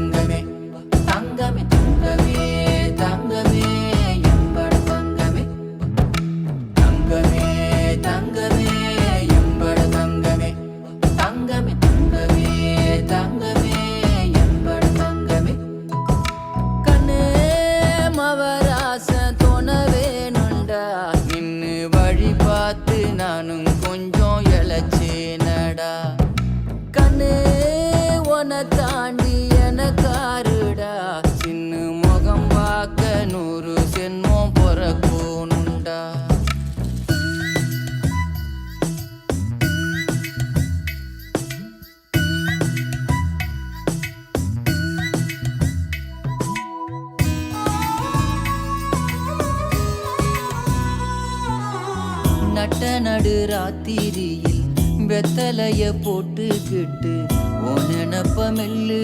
தங்கமே தங்கமே தங்கமே தங்கமே எம்பட தங்கமே தங்கமே தங்கமே எம்பட தங்கமே தங்கமே தங்கமே தங்கமே எம்பட தங்கமே கண்ணே மவராச தோணவேனுண்டா நின்னு வழி பார்த்து நானும் கொஞ்சம் இழைச்சேனடா கண்ணே உன தாண்டி எனக்காருடா சின்ன முகம் பார்க்க 100 சென்மம் பொறக்கோனுண்டா நட்ட நடு ராத்திரியில் வெத்தலைய போட்டுக்கிட்டு உன் நினப்ப மெல்லு